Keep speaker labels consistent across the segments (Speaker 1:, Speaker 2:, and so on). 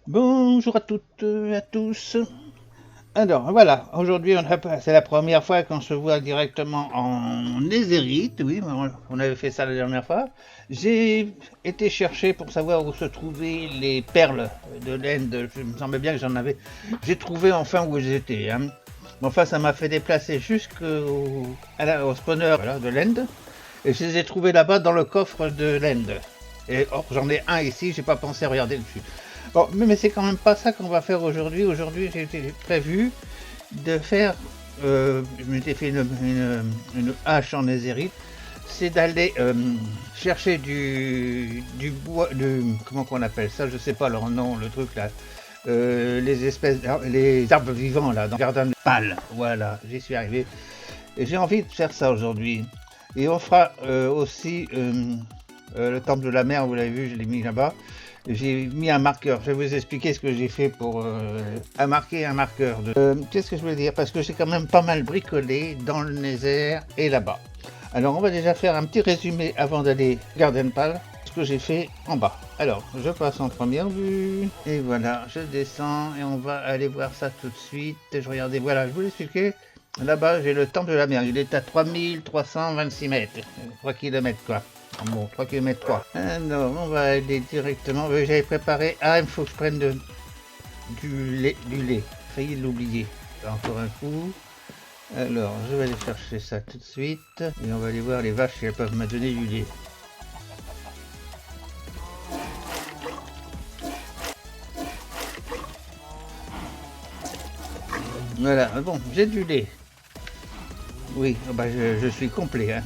Speaker 1: Bonjour à toutes et à tous. Alors voilà, aujourd'hui c'est la première fois qu'on se voit directement en Netherite. Oui, on avait fait ça la dernière fois. J'ai été chercher pour savoir où se trouvaient les perles de l'End. Je me semblait bien que j'en avais. J'ai trouvé enfin où elles étaient. Hein. Mais enfin, ça m'a fait déplacer jusqu'au spawner voilà, de l'End. Et je les ai trouvés là-bas dans le coffre de l'End. Et or, j'en ai un ici, j'ai pas pensé à regarder dessus. Bon, mais c'est quand même pas ça qu'on va faire aujourd'hui. Aujourd'hui, j'ai prévu de faire. Je m'étais fait une hache en netherite. C'est d'aller chercher du bois. Comment qu'on appelle ça? Je sais pas leur nom, le truc là. Les espèces. Les arbres vivants là, dans le jardin de pâle. Voilà, j'y suis arrivé. Et j'ai envie de faire ça aujourd'hui. Et on fera aussi le temple de la mer, vous l'avez vu, je l'ai mis là-bas. J'ai mis un marqueur. Je vais vous expliquer ce que j'ai fait pour marquer un marqueur. Qu'est-ce que je veux dire? Parce que j'ai quand même pas mal bricolé dans le Nether et là-bas. Alors on va déjà faire un petit résumé avant d'aller Garden Pal. Ce que j'ai fait en bas. Alors je passe en première vue. Et voilà, je descends et on va aller voir ça tout de suite. Je regardais, voilà, je vous l'expliquais. Là-bas, j'ai le temple de la mer. Il est à 3326 mètres. 3 km quoi. Bon, 3 km 3. Alors, on va aller directement. J'avais préparé. Ah, il faut que je prenne du lait. Failli l'oublier. Encore un coup. Alors, je vais aller chercher ça tout de suite. Et on va aller voir les vaches si elles peuvent me donner du lait. Voilà, bon, j'ai du lait. Oui, bah, je suis complet. Hein.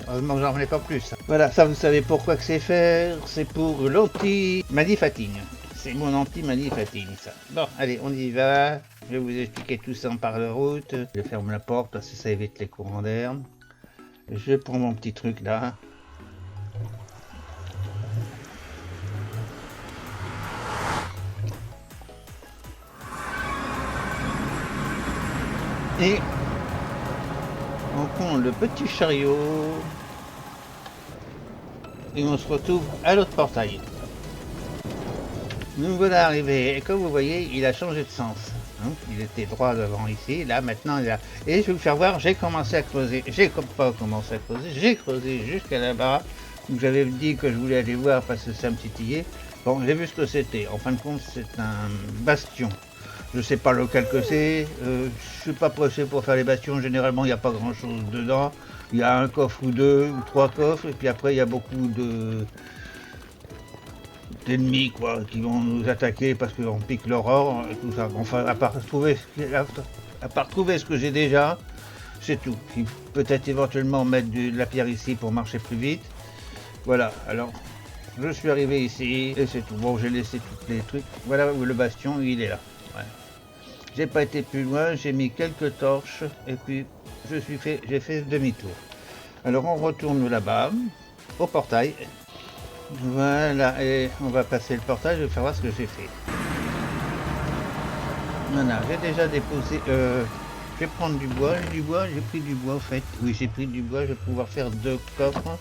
Speaker 1: Heureusement que j'en ai pas plus. Voilà, ça vous savez pourquoi que c'est fait. C'est pour l'anti-manifating. C'est mon anti-manifating ça. Bon, allez, on y va. Je vais vous expliquer tout ça par la route. Je ferme la porte parce que ça évite les courants d'air. Je prends mon petit truc là. Et on prend le petit chariot. Et on se retrouve à l'autre portail. Nous voilà arrivés. Et comme vous voyez, il a changé de sens. Hein, il était droit devant ici. Là, maintenant, il a... Et je vais vous faire voir, j'ai commencé à creuser. J'ai pas commencé à creuser. J'ai creusé jusqu'à là-bas. Où j'avais dit que je voulais aller voir parce que ça me titillait. Bon, j'ai vu ce que c'était. En fin de compte, c'est un bastion. Je sais pas lequel que c'est. Je suis pas pressé pour faire les bastions. Généralement, il n'y a pas grand-chose dedans. Il y a un coffre ou deux, ou trois coffres. Et puis après, il y a beaucoup d'ennemis quoi, qui vont nous attaquer parce qu'on pique leur or et tout ça. Enfin, à part trouver ce que j'ai déjà, c'est tout. Peut-être éventuellement mettre de la pierre ici pour marcher plus vite. Voilà, alors je suis arrivé ici et c'est tout. Bon, j'ai laissé tous les trucs. Voilà où le bastion, il est là. Ouais. J'ai pas été plus loin, j'ai mis quelques torches et puis j'ai fait demi-tour. Alors on retourne là-bas, au portail. Voilà, et on va passer le portail, je vais faire voir ce que j'ai fait. Voilà, j'ai déjà déposé. Je vais prendre du bois. J'ai pris du bois en fait. Oui, j'ai pris du bois, je vais pouvoir faire deux coffres.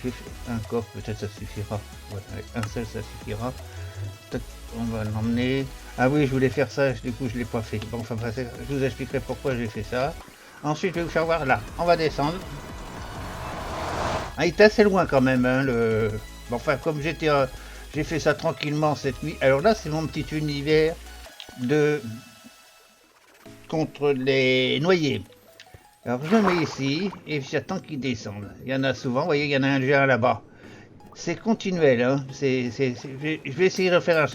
Speaker 1: J'ai fait un coffre, peut-être ça suffira. Ouais, un seul ça suffira. Peut-être on va l'emmener. Ah oui, je voulais faire ça, du coup je l'ai pas fait. Bon, enfin, je vous expliquerai pourquoi j'ai fait ça. Ensuite, je vais vous faire voir là. On va descendre. Ah, il est assez loin quand même, hein, le. Bon, enfin, comme j'ai fait ça tranquillement cette nuit. Alors là, c'est mon petit univers de contre les noyés. Alors je le mets ici et j'attends qu'ils descendent. Il y en a souvent, vous voyez, il y en a un géant là-bas. C'est continuel, hein. Je vais essayer de faire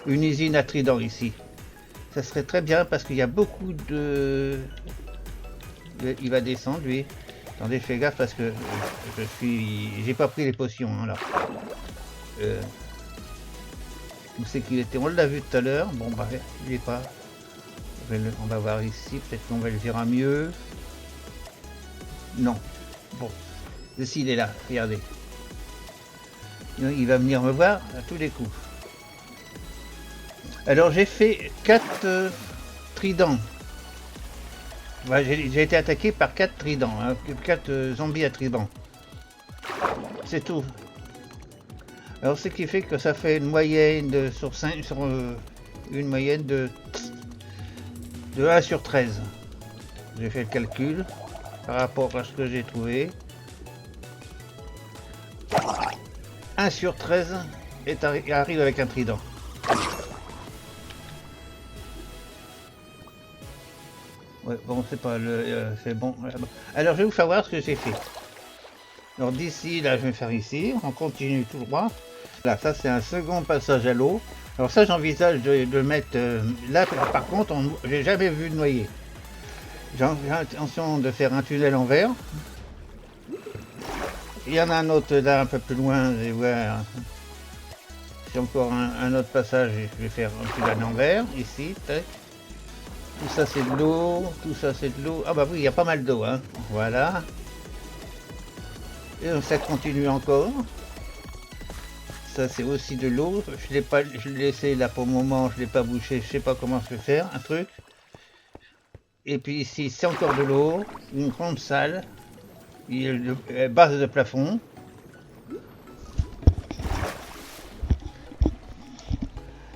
Speaker 1: une usine à trident ici. Ça serait très bien parce qu'il y a beaucoup de... Il va descendre lui. Attendez, fais gaffe parce que j'ai pas pris les potions hein, là. Où c'est qu'il était? On l'a vu tout à l'heure. Bon bah il est pas. On va voir ici, peut-être qu'on va le verra mieux. Non. Bon. Si, il est là, regardez. Il va venir me voir à tous les coups. Alors j'ai fait 4 tridents. Ouais, j'ai été attaqué par 4 tridents, hein, 4 zombies à tridents. C'est tout. Alors ce qui fait que ça fait une moyenne de, sur 5, sur une moyenne de 1 sur 13. J'ai fait le calcul par rapport à ce que j'ai trouvé. 1 sur 13 arrive avec un trident. Ouais, bon, c'est pas le. C'est bon. Alors, je vais vous faire voir ce que j'ai fait. Alors, d'ici, là, je vais faire ici. On continue tout droit. Là, ça, c'est un second passage à l'eau. Alors, ça, j'envisage de mettre. Là, par contre, j'ai jamais vu de noyer. J'ai l'intention de faire un tunnel en verre. Il y en a un autre là, un peu plus loin. Je vais voir. C'est encore un autre passage. Je vais faire un tunnel en verre. Ici, tac. Tout ça c'est de l'eau, tout ça c'est de l'eau. Ah bah oui, il y a pas mal d'eau, hein. Voilà. Et ça continue encore. Ça c'est aussi de l'eau. Je l'ai pas, je l'ai laissé là pour le moment, je l'ai pas bouché, je sais pas comment je vais faire, un truc. Et puis ici c'est encore de l'eau, une grande salle. Il y a une base de plafond.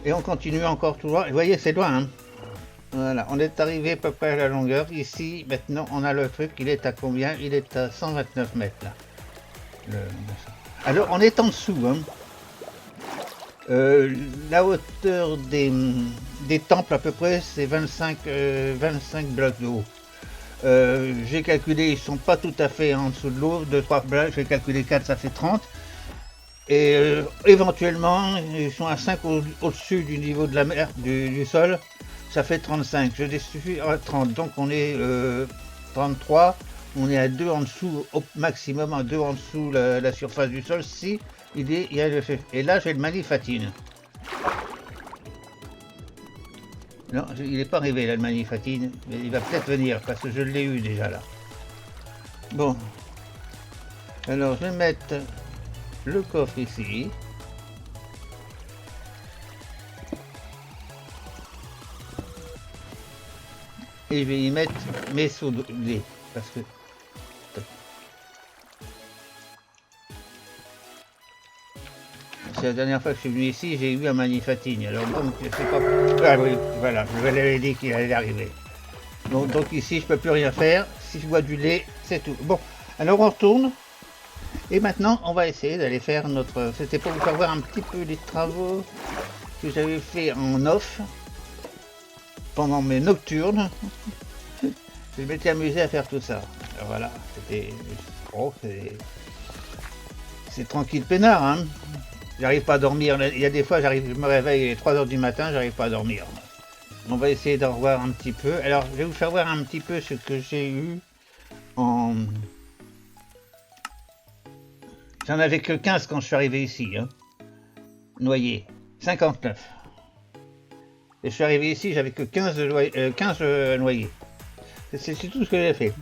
Speaker 1: Et on continue encore tout droit. Vous voyez, c'est loin, hein. Voilà, on est arrivé à peu près à la longueur. Ici, maintenant, on a le truc. Il est à combien? Il est à 129 mètres, là. Alors, on est en dessous, hein. La hauteur des temples, à peu près, c'est 25 blocs de haut. J'ai calculé, ils sont pas tout à fait en dessous de l'eau. 2-3 blocs, j'ai calculé 4, ça fait 30. Et éventuellement, ils sont à 5 au-dessus du niveau de la mer, du sol. Ça fait 35, je suis à 30, donc on est 33, on est à 2 en dessous, au maximum à 2 en dessous la surface du sol, si il y a le fait. Et là j'ai le Manifatine. Non, il n'est pas arrivé là le Manifatine, mais il va peut-être venir, parce que je l'ai eu déjà là. Bon, alors je vais mettre le coffre ici. Et je vais y mettre mes seaux de lait, parce que... C'est la dernière fois que je suis venu ici, j'ai eu un Manifatine. Alors donc, je sais pas... Ah oui, voilà, je l'avais dit qu'il allait arriver. Donc ici, je peux plus rien faire. Si je bois du lait, c'est tout. Bon, alors on retourne. Et maintenant, on va essayer d'aller faire notre... C'était pour vous faire voir un petit peu les travaux que j'avais fait en off. Pendant mes nocturnes. Je m'étais amusé à faire tout ça. Alors voilà, c'était... Oh, c'est tranquille peinard, hein. J'arrive pas à dormir. Il y a des fois, je me réveille à 3h du matin, j'arrive pas à dormir. On va essayer d'en revoir un petit peu. Alors, je vais vous faire voir un petit peu ce que j'ai eu en... J'en avais que 15 quand je suis arrivé ici, hein. Noyé. 59. Et je suis arrivé ici, j'avais que 15 noyés. C'est tout ce que j'ai fait.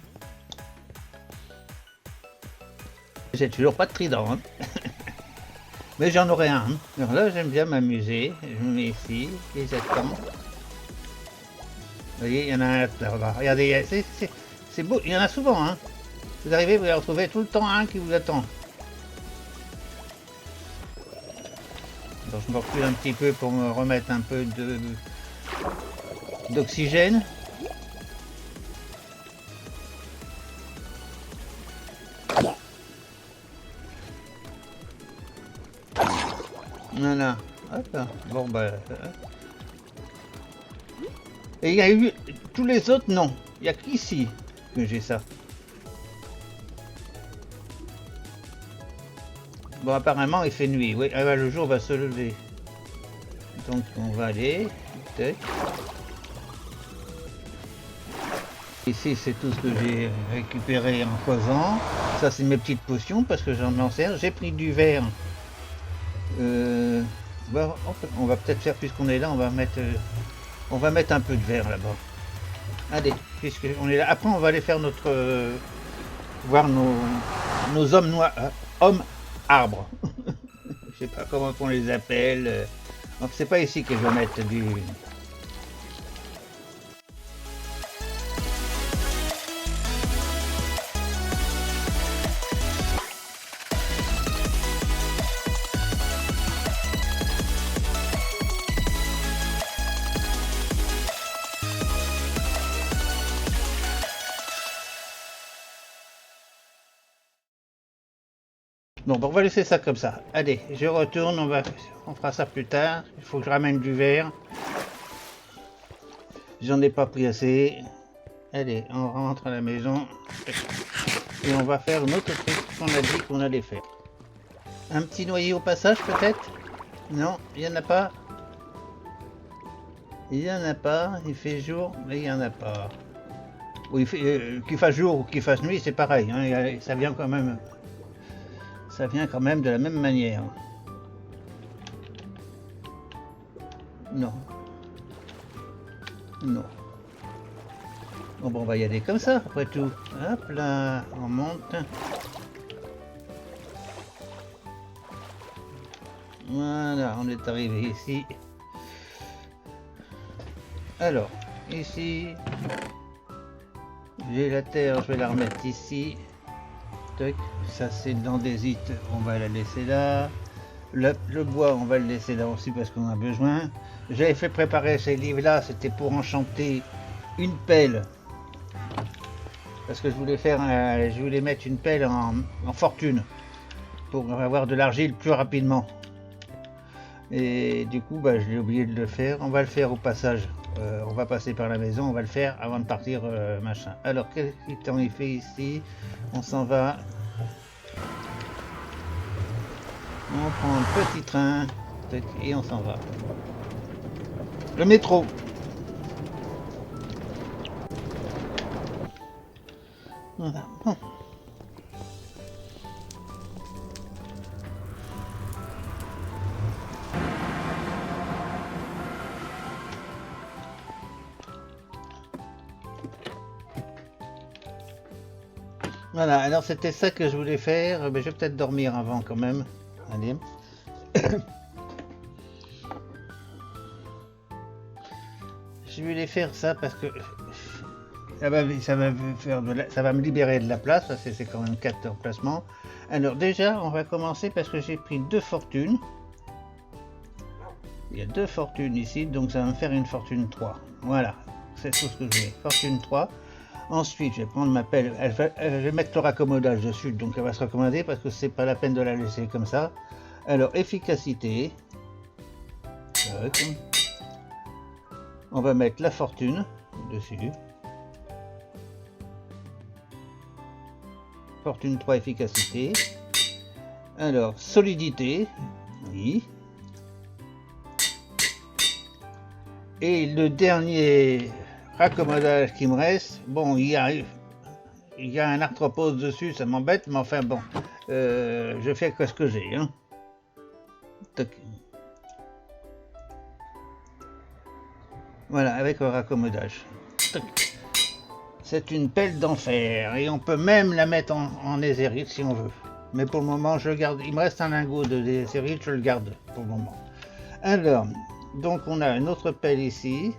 Speaker 1: J'ai toujours pas de trident, hein. Mais j'en aurai un. Alors là, j'aime bien m'amuser. Je me mets ici et j'attends. Vous voyez, il y en a un là-bas. Regardez, c'est beau. Il y en a souvent, hein. Vous arrivez, vous allez retrouver tout le temps un qui vous attend. Donc je me recule un petit peu pour me remettre un peu d'oxygène. Voilà. Hop. Bon bah. Et il y a eu tous les autres, non. Il n'y a qu'ici que j'ai ça. Bon, apparemment il fait nuit. Oui, ah, le jour va se lever. Donc on va aller. Tac. Ici c'est tout ce que j'ai récupéré en faisant. Ça c'est mes petites potions parce que j'en m'en sers. J'ai pris du verre. Bon, on va peut-être faire, puisqu'on est là, on va mettre un peu de verre là-bas. Allez, puisqu'on est là. Après on va aller faire notre... voir nos hommes noirs... hommes arbres. Je sais pas comment on les appelle. C'est pas ici que je vais mettre du... Donc on va laisser ça comme ça. Allez, je retourne, on fera ça plus tard. Il faut que je ramène du verre. J'en ai pas pris assez. Allez, on rentre à la maison. Et on va faire notre truc qu'on a dit qu'on allait faire. Un petit noyer au passage peut-être? Non, il n'y en a pas. Il n'y en a pas. Il fait jour, mais il n'y en a pas. Oui, qu'il fasse jour ou qu'il fasse nuit, c'est pareil. Hein, ça vient quand même. Ça vient quand même de la même manière. Non. Non. Bon, on va y aller comme ça, après tout. Hop là, on monte. Voilà, on est arrivé ici. Alors, ici, j'ai la terre, je vais la remettre ici. Tac, ça c'est l'andésite, on va la laisser là. Le bois, on va le laisser là aussi parce qu'on a besoin. J'avais fait préparer ces livres-là, c'était pour enchanter une pelle. Parce que je voulais mettre une pelle en fortune pour avoir de l'argile plus rapidement. Et du coup, je l'ai oublié de le faire. On va le faire au passage. On va passer par la maison, on va le faire avant de partir, machin. Alors, quel temps il fait ici? On s'en va. On prend un petit train et on s'en va. Le métro. Voilà. Bon. Voilà, alors c'était ça que je voulais faire. Mais je vais peut-être dormir avant quand même. Allez. Je voulais faire ça parce que ça va me libérer de la place. C'est quand même 4 emplacements. Alors déjà, on va commencer parce que j'ai pris 2 fortunes. Il y a 2 fortunes ici, donc ça va me faire une fortune 3. Voilà, c'est tout ce que je veux. Fortune 3. Ensuite, je vais prendre ma pelle. Je vais mettre le raccommodage dessus, donc elle va se raccommoder parce que c'est pas la peine de la laisser comme ça. Alors, efficacité. On va mettre la fortune dessus. Fortune 3, efficacité. Alors, solidité. Oui. Et le dernier raccommodage qui me reste, bon, il y a un arthropode dessus, ça m'embête, mais enfin bon, je fais que ce que j'ai. Hein. Voilà, avec le raccommodage. C'est une pelle d'enfer et on peut même la mettre en ézérite si on veut. Mais pour le moment, je garde. Il me reste un lingot de ézérite, je le garde pour le moment. Alors, donc on a une autre pelle ici.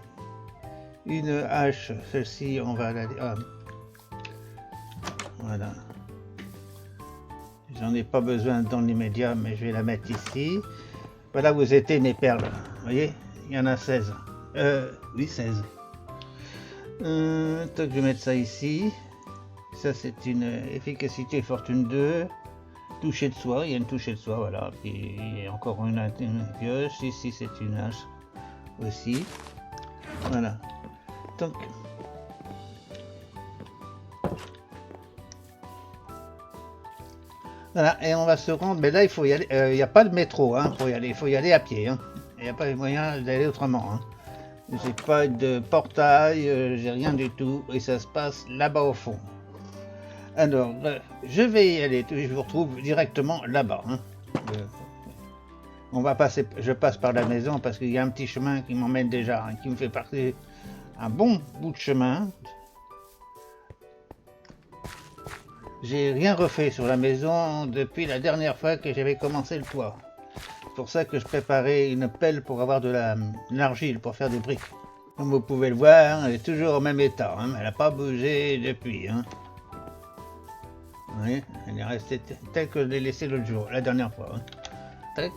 Speaker 1: Une hache, celle-ci, on va la... voilà. J'en ai pas besoin dans l'immédiat, mais je vais la mettre ici. Voilà où étaient mes perles. Vous voyez, il y en a 16. Oui, 16. Je vais mettre ça ici. Ça, c'est une efficacité fortune 2. Toucher de soie, il y a une toucher de soie, voilà. Puis il y a encore une pioche. Ici, c'est une hache aussi. Voilà. Donc, voilà, et on va se rendre, mais là il faut y aller, il n'y a pas de métro, hein, il faut y aller à pied, hein. Il n'y a pas de moyen d'aller autrement. Hein. J'ai pas de portail, j'ai rien du tout, et ça se passe là-bas au fond. Alors, je vais y aller, je vous retrouve directement là-bas. Hein. On va passer, je passe par la maison parce qu'il y a un petit chemin qui m'emmène déjà, hein, qui me fait passer un bon bout de chemin. J'ai rien refait sur la maison depuis la dernière fois que j'avais commencé le toit. C'est pour ça que je préparais une pelle pour avoir de l'argile pour faire des briques. Comme vous pouvez le voir, elle est toujours au même état. Hein, elle n'a pas bougé depuis. Hein. Oui, elle est restée telle que je l'ai laissée l'autre jour, la dernière fois. Hein. Tac.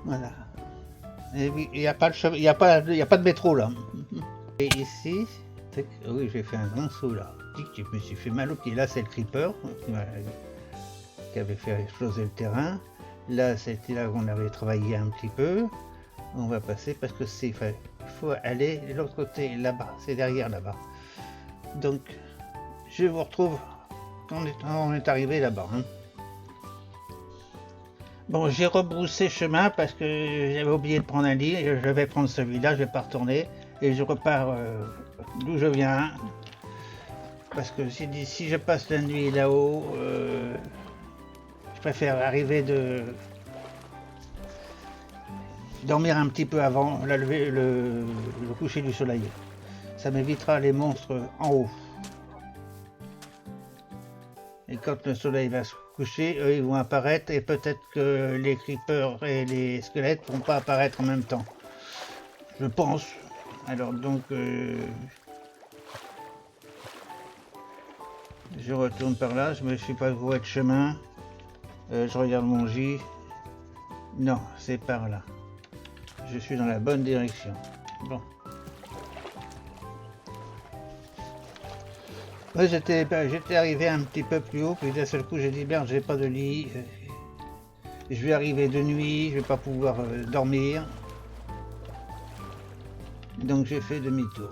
Speaker 1: Voilà. Et oui, il n'y a pas de métro là. Et ici, oui, j'ai fait un grand saut là. Je me suis fait mal au pied. Là, c'est le creeper qui avait fait exploser le terrain. Là, c'était là où on avait travaillé un petit peu. On va passer parce que il faut aller de l'autre côté, là-bas. C'est derrière là-bas. Donc, je vous retrouve quand on est arrivé là-bas. Hein. Bon, j'ai rebroussé chemin parce que j'avais oublié de prendre un lit. Je vais prendre celui-là, je vais pas retourner. Et je repars d'où je viens. Parce que si je passe la nuit là-haut, je préfère arriver dormir un petit peu avant le coucher du soleil. Ça m'évitera les monstres en haut. Et quand le soleil va se coucher, eux ils vont apparaître et peut-être que les creepers et les squelettes vont pas apparaître en même temps. Je pense. Alors donc je retourne par là, je me suis pas voué de chemin. Je regarde mon J. Non, c'est par là. Je suis dans la bonne direction. Bon. Ouais, j'étais arrivé un petit peu plus haut, puis d'un seul coup j'ai dit merde, j'ai pas de lit. Je vais arriver de nuit, je vais pas pouvoir dormir. Donc j'ai fait demi-tour.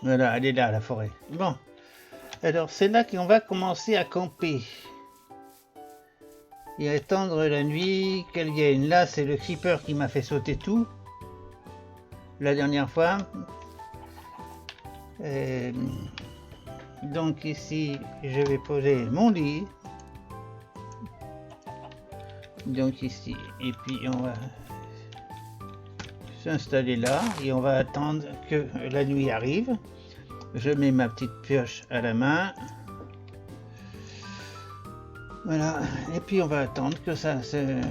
Speaker 1: Voilà, elle est là, la forêt. Bon, alors c'est là qu'on va commencer à camper. Et attendre la nuit qu'elle vienne. Là, c'est le creeper qui m'a fait sauter tout. La dernière fois. Donc ici, je vais poser mon lit. Donc ici, et puis on va s'installer là et on va attendre que la nuit arrive. Je mets ma petite pioche à la main. Voilà, et puis on va attendre que ça se...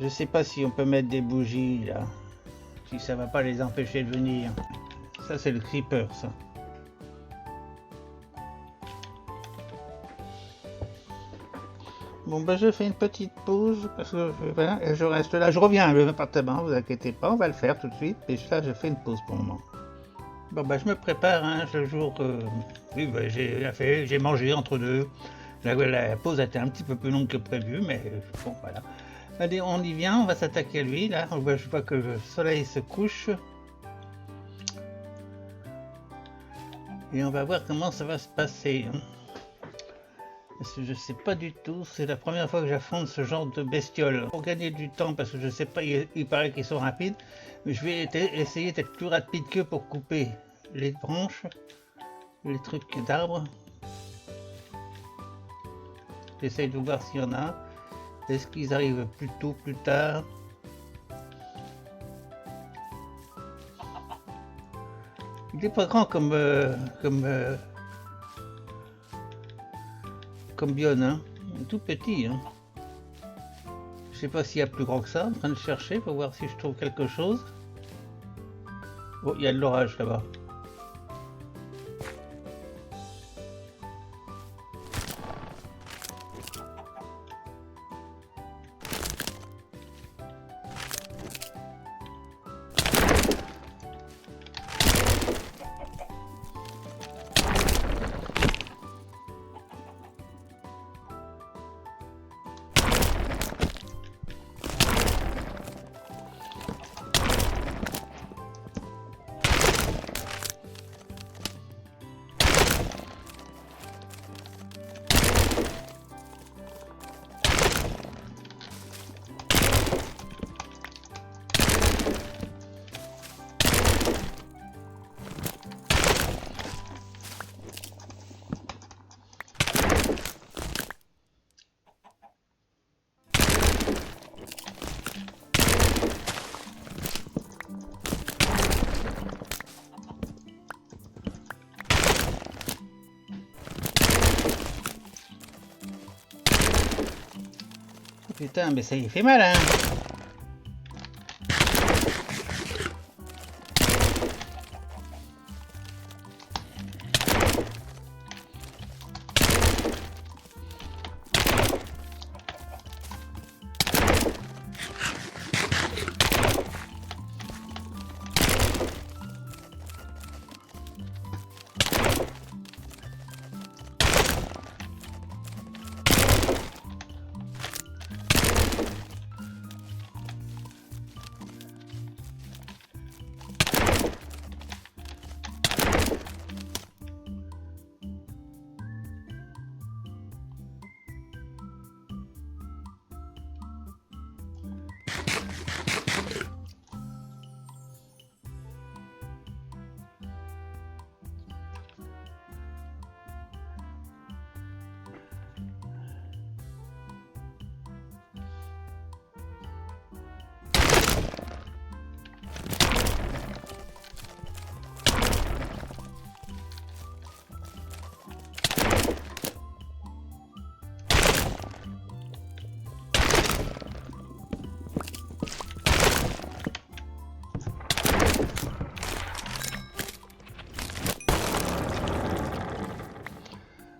Speaker 1: Je sais pas si on peut mettre des bougies là, si ça va pas les empêcher de venir. Ça c'est le creeper ça. Bon ben je fais une petite pause parce que voilà, je reste là, je reviens à l'appartement, vous inquiétez pas, on va le faire tout de suite. Et là je fais une pause pour le moment. Bon ben je me prépare, hein, ce jour, oui ben, j'ai mangé entre deux. La pause a été un petit peu plus longue que prévu, mais bon voilà. Allez, on y vient, on va s'attaquer à lui là. Je vois que le soleil se couche. Et on va voir comment ça va se passer. Parce que je sais pas du tout, c'est la première fois que j'affronte ce genre de bestiole. Pour gagner du temps, parce que je sais pas, il paraît qu'ils sont rapides, mais je vais essayer d'être plus rapide qu'eux pour couper les branches, les trucs d'arbres. J'essaye de voir s'il y en a. Est-ce qu'ils arrivent plus tôt, plus tard? Il est pas grand comme Bion, hein. Tout petit, hein. Je sais pas s'il y a plus grand que ça, en train de chercher pour voir si je trouve quelque chose. Oh, il y a de l'orage là-bas. Putain, mais ça y fait mal, hein.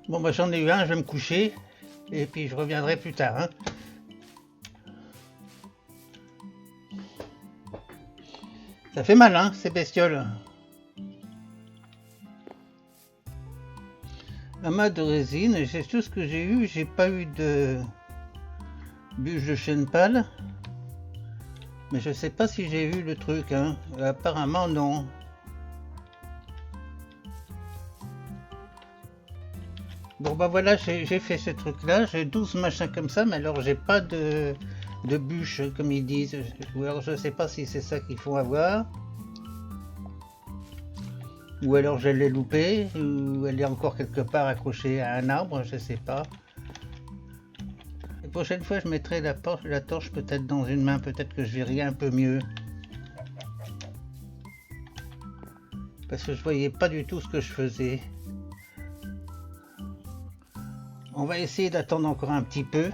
Speaker 1: Bon, bah j'en ai eu un, je vais me coucher. Et puis je reviendrai plus tard, hein. Ça fait mal, hein, ces bestioles. Amas de résine, c'est tout ce que j'ai eu. J'ai pas eu de bûche de chêne pâle. Mais je sais pas si j'ai eu le truc, hein. Apparemment, non. Bon, bah voilà, j'ai fait ce truc-là. J'ai 12 machins comme ça, mais alors j'ai pas de bûche, comme ils disent. Ou alors je sais pas si c'est ça qu'il faut avoir. Ou alors je l'ai loupé, ou elle est encore quelque part accrochée à un arbre, je sais pas. La prochaine fois, je mettrai la torche peut-être dans une main, peut-être que je verrai un peu mieux. Parce que je voyais pas du tout ce que je faisais. On va essayer d'attendre encore un petit peu.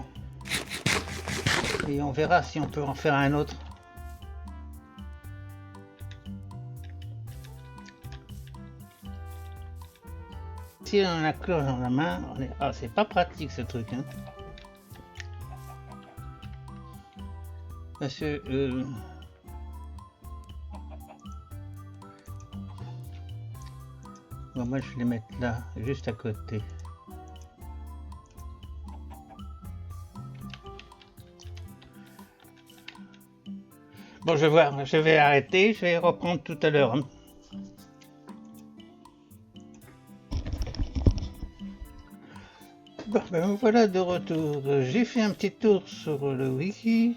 Speaker 1: Et on verra si on peut en faire un autre. Si on a la cloche dans la main, ah, c'est pas pratique ce truc, hein. Parce que bon, moi je vais les mettre là, juste à côté. Bon, je vais voir, je vais arrêter, je vais reprendre tout à l'heure, hein. Bon, ben voilà de retour. J'ai fait un petit tour sur le wiki.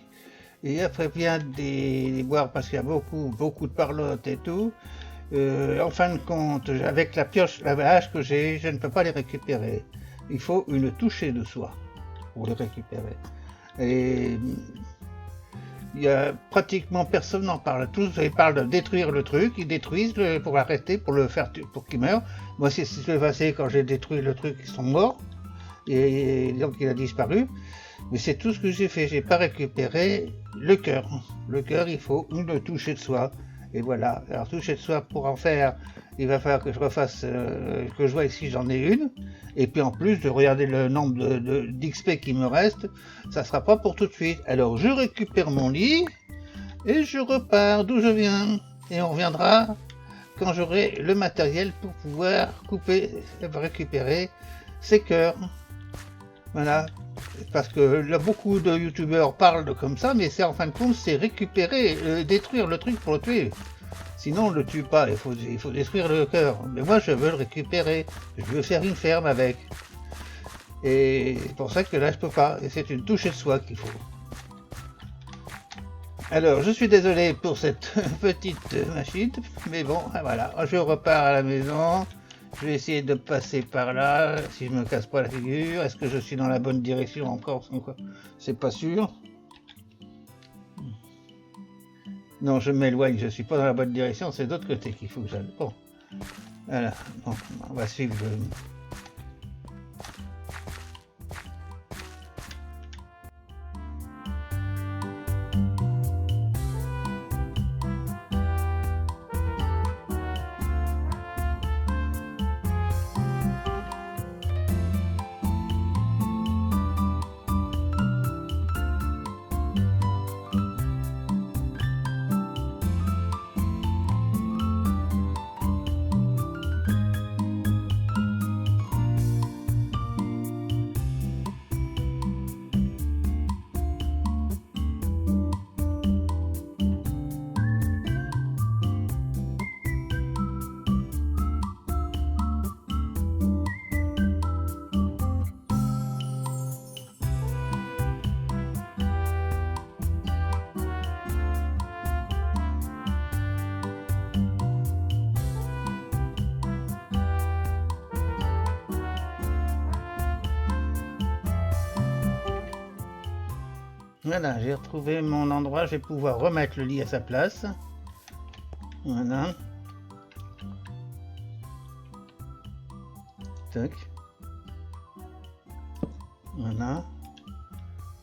Speaker 1: Et après bien des boires parce qu'il y a beaucoup de parlotte et tout. En fin de compte, avec la pioche, la hache que j'ai, je ne peux pas les récupérer. Il faut une touchée de soie pour les récupérer. Et il y a pratiquement personne n'en parle. Tous ils parlent de détruire le truc, ils détruisent pour l'arrêter, pour le faire, pour qu'il meure. Moi, c'est ce qui s'est passé quand j'ai détruit le truc, ils sont morts. Et donc il a disparu. Mais c'est tout ce que j'ai fait. J'ai pas récupéré le cœur. Le cœur, il faut une touchée de soie. Et voilà. Alors touchée de soie pour en faire, il va falloir que je refasse, que je vois ici j'en ai une. Et puis en plus de regarder le nombre d'XP qui me reste, ça sera pas pour tout de suite. Alors je récupère mon lit et je repars d'où je viens. Et on reviendra quand j'aurai le matériel pour pouvoir couper, récupérer ces cœurs. Voilà. Parce que là, beaucoup de youtubeurs parlent comme ça, mais c'est en fin de compte, c'est récupérer, détruire le truc pour le tuer. Sinon, on ne le tue pas, il faut détruire le cœur. Mais moi, je veux le récupérer. Je veux faire une ferme avec. Et c'est pour ça que là, je peux pas. Et c'est une touche de soie qu'il faut. Alors, je suis désolé pour cette petite machine, mais bon, voilà. Je repars à la maison. Je vais essayer de passer par là, si je me casse pas la figure. Est-ce que je suis dans la bonne direction encore? C'est pas sûr. Non, je m'éloigne, je suis pas dans la bonne direction, c'est d'autre côté qu'il faut que j'aille. Bon, voilà, bon, on va suivre. Voilà, j'ai retrouvé mon endroit, je vais pouvoir remettre le lit à sa place. Voilà. Tac. Voilà.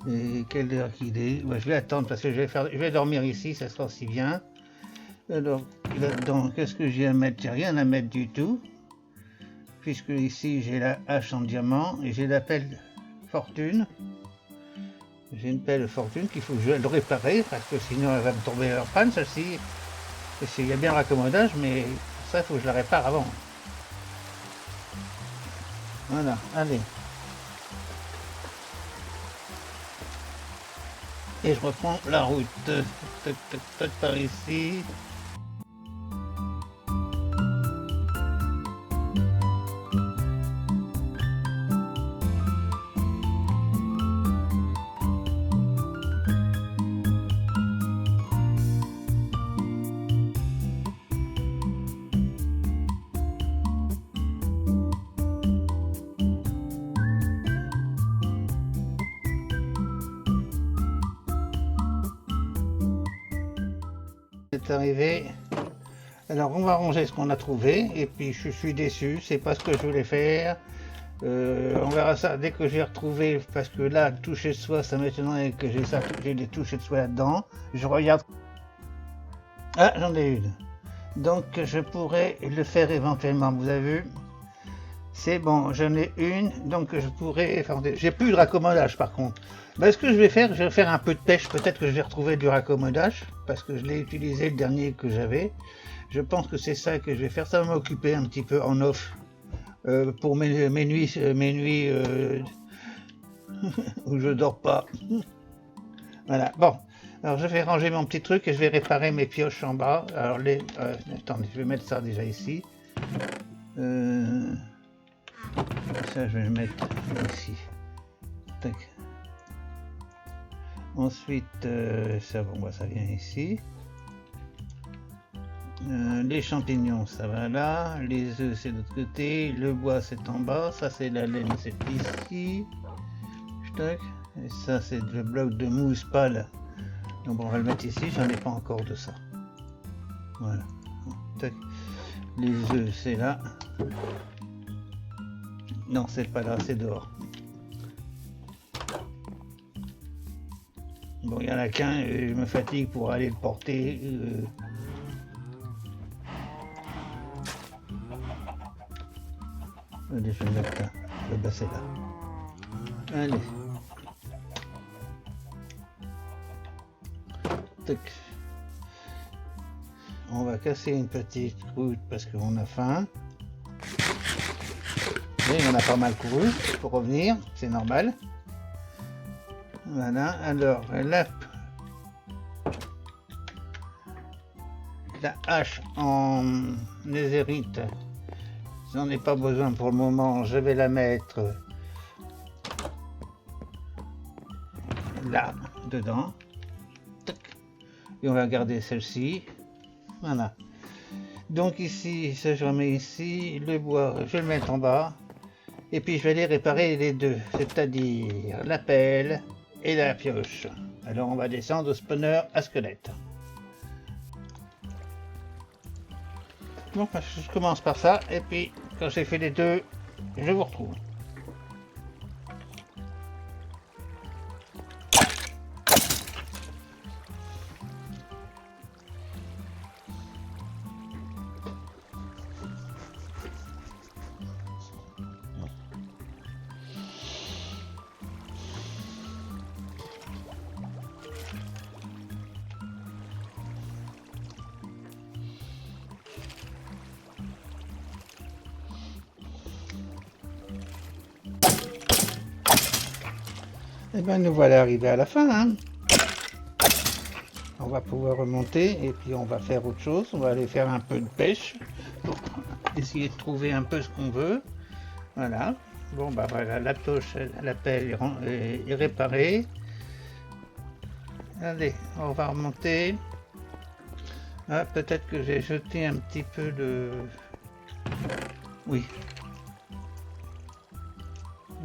Speaker 1: Et quelle heure qu'il est? Ouais, je vais attendre parce que je vais dormir ici, ça sera aussi bien. Alors, là-dedans, qu'est-ce que j'ai à mettre? J'ai rien à mettre du tout. Puisque ici, j'ai la hache en diamant et j'ai la pelle fortune. J'ai une pelle fortune qu'il faut que je le réparer parce que sinon elle va me tomber en panne, celle-ci. Il y a bien le raccommodage, mais pour ça, il faut que je la répare avant. Voilà, allez. Et je reprends la route. Tac, tac, tac, par ici. C'est arrivé. Alors on va ranger ce qu'on a trouvé et puis je suis déçu, c'est pas ce que je voulais faire. On verra ça dès que j'ai retrouvé parce que là toucher de soie ça m'étonnerait que j'ai des touches de soie là-dedans. Je regarde. Ah j'en ai une. Donc je pourrais le faire éventuellement, vous avez vu. C'est bon, j'en ai une, donc je pourrais faire. J'ai plus de raccommodage par contre. Ben, ce que je vais faire un peu de pêche, peut-être que je vais retrouver du raccommodage, parce que je l'ai utilisé le dernier que j'avais. Je pense que c'est ça que je vais faire, ça va m'occuper un petit peu en off pour mes nuits où je dors pas. Voilà, bon. Alors je vais ranger mon petit truc et je vais réparer mes pioches en bas. Alors attendez, je vais mettre ça déjà ici. Ça je vais le mettre ici. Tac. Ensuite, ça, bon, ça vient ici. Les champignons, ça va là. Les œufs, c'est de l'autre côté. Le bois, c'est en bas. Ça, c'est la laine, c'est ici. Tac. Et ça, c'est le bloc de mousse pâle. Donc, on va le mettre ici. J'en ai pas encore de ça. Voilà. Tac. Les œufs, c'est là. Non, c'est pas là, c'est dehors. Bon, il y en a qu'un, je me fatigue pour aller le porter. Allez, je vais le mettre là. Le bassin là. Allez. Tac. On va casser une petite croûte parce qu'on a faim. Et on a pas mal couru pour revenir, c'est normal. Voilà, alors la hache en nézérite, j'en ai pas besoin pour le moment, je vais la mettre là, dedans. Et on va garder celle-ci. Voilà. Donc ici, ça je remets ici, le bois, je vais le mettre en bas. Et puis je vais aller réparer les deux, c'est-à-dire la pelle et la pioche. Alors on va descendre au spawner à squelette. Bon, je commence par ça, et puis quand j'ai fait les deux, je vous retrouve. Et bien nous voilà arrivés à la fin. Hein. On va pouvoir remonter et puis on va faire autre chose. On va aller faire un peu de pêche pour essayer de trouver un peu ce qu'on veut. Voilà. Bon bah voilà, la pioche, la pelle est réparée. Allez, on va remonter. Ah, peut-être que j'ai jeté un petit peu de... Oui.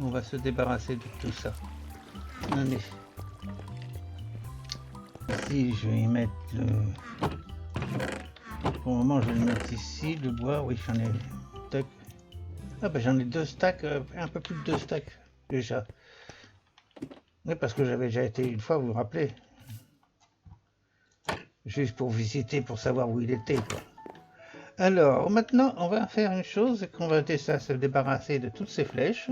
Speaker 1: On va se débarrasser de tout ça. Allez. Ici, je vais y mettre le... Pour le moment, je vais le mettre ici, le bois. Oui, j'en ai... Tac. Ah ben j'en ai 2 stacks, un peu plus de 2 stacks déjà. Oui, parce que j'avais déjà été une fois, vous vous rappelez. Juste pour visiter, pour savoir où il était, quoi. Alors, maintenant, on va faire une chose, c'est qu'on va se débarrasser de toutes ces flèches.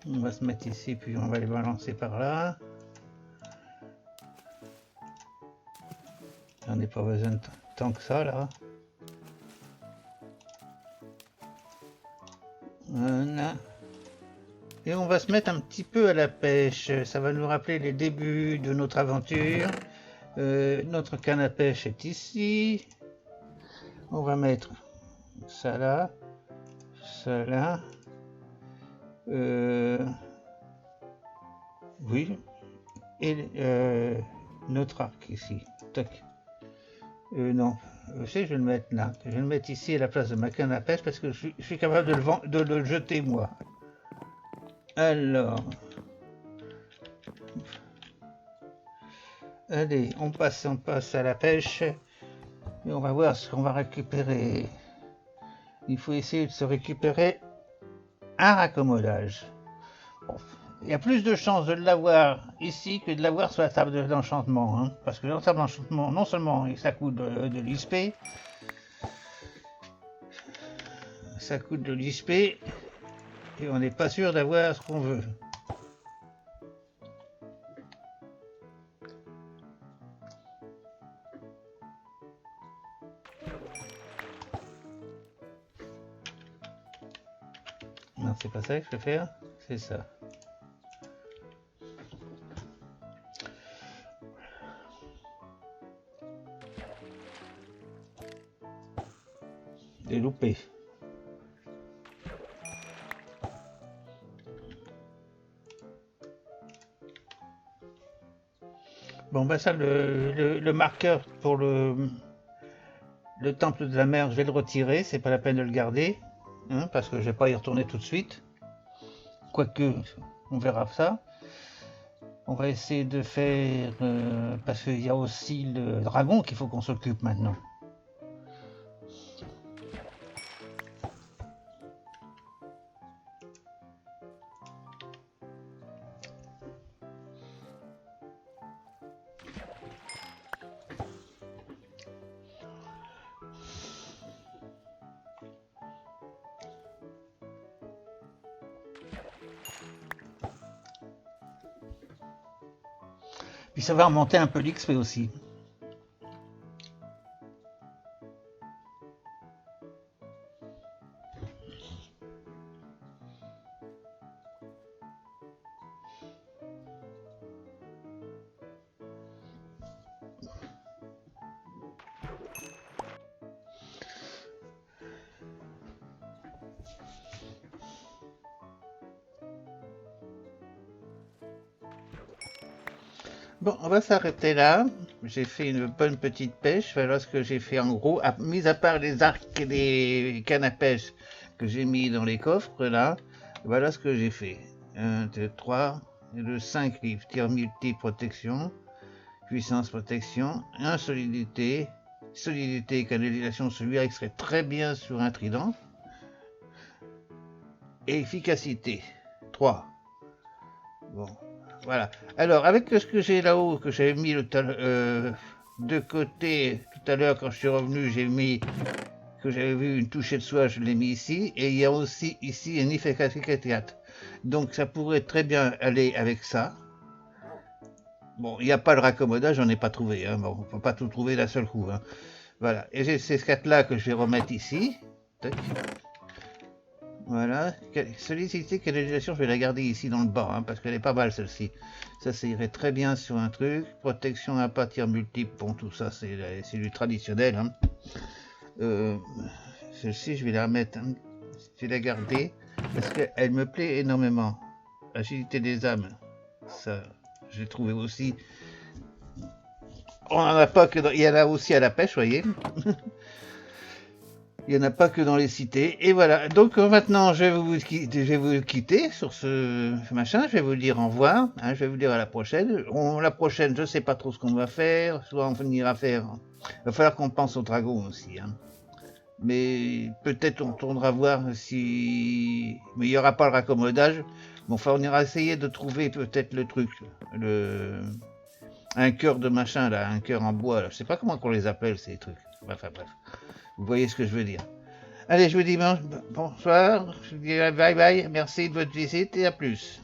Speaker 1: On va se mettre ici, puis on va les balancer par là. J'en ai pas besoin de tant que ça, là. Voilà. Et on va se mettre un petit peu à la pêche. Ça va nous rappeler les débuts de notre aventure. Notre canne à pêche est ici. On va mettre ça là. Ça là. Oui. Et notre arc ici. Tac. Non. Je vais le mettre là. Je vais le mettre ici à la place de ma canne à pêche parce que je suis capable de le jeter moi. Alors. Allez, on passe à la pêche. Et on va voir ce qu'on va récupérer. Il faut essayer de se récupérer un raccommodage. Bon. Il y a plus de chances de l'avoir ici que de l'avoir sur la table d'enchantement. Hein, parce que la table d'enchantement, non seulement ça coûte de l'XP, ça coûte de l'XP, et on n'est pas sûr d'avoir ce qu'on veut. Non, c'est pas ça que je vais faire, c'est ça. J'ai loupé. Bon, ben ça, le marqueur pour le temple de la mer, je vais le retirer, c'est pas la peine de le garder, hein, parce que je vais pas y retourner tout de suite. Quoique, on verra ça. On va essayer de faire... parce qu'il y a aussi le dragon qu'il faut qu'on s'occupe maintenant. Puis ça va remonter un peu l'XP aussi. Bon, on va s'arrêter là. J'ai fait une bonne petite pêche. Voilà ce que j'ai fait en gros. Mis à part les arcs et les cannes à pêche que j'ai mis dans les coffres là. Voilà ce que j'ai fait. 1, 2, 3. Et le 5 livres. Tir multi protection. Puissance protection. 1 solidité. Solidité et canalisation. Celui-là il serait très bien sur un trident. Et efficacité. 3. Bon. Voilà. Alors, avec ce que j'ai là-haut, que j'avais mis de côté tout à l'heure quand je suis revenu, j'ai mis que j'avais vu une touchée de soie, je l'ai mis ici. Et il y a aussi ici un efficacité. Donc, ça pourrait très bien aller avec ça. Bon, il n'y a pas le raccommodage, j'en ai pas trouvé. Hein. Bon, on ne peut pas tout trouver d'un seul coup. Hein. Voilà. Et j'ai ces 4-là que je vais remettre ici. Tac. Voilà, sollicité canalisation, je vais la garder ici dans le bas, hein, parce qu'elle est pas mal celle-ci. Ça irait très bien sur un truc. Protection à partir multiple, bon tout ça c'est du traditionnel. Hein. Celle-ci je vais la remettre, hein, je vais la garder, parce qu'elle me plaît énormément. Agilité des âmes, ça j'ai trouvé aussi. On n'en a pas que il y en a aussi à la pêche, voyez. Il n'y en a pas que dans les cités. Et voilà. Donc maintenant, je vais vous quitter sur ce machin. Je vais vous dire au revoir. Hein, je vais vous dire à la prochaine. La prochaine, je ne sais pas trop ce qu'on va faire. Soit on ira faire. Il va falloir qu'on pense au dragon aussi. Hein. Mais peut-être on tournera voir si. Mais il n'y aura pas le raccommodage. Bon, enfin, on ira essayer de trouver peut-être le truc. Un cœur de machin, là. Un cœur en bois. Là. Je sais pas comment on les appelle, ces trucs. Enfin, bref. Vous voyez ce que je veux dire. Allez, je vous dis bonsoir, je vous dis bye bye, merci de votre visite et à plus.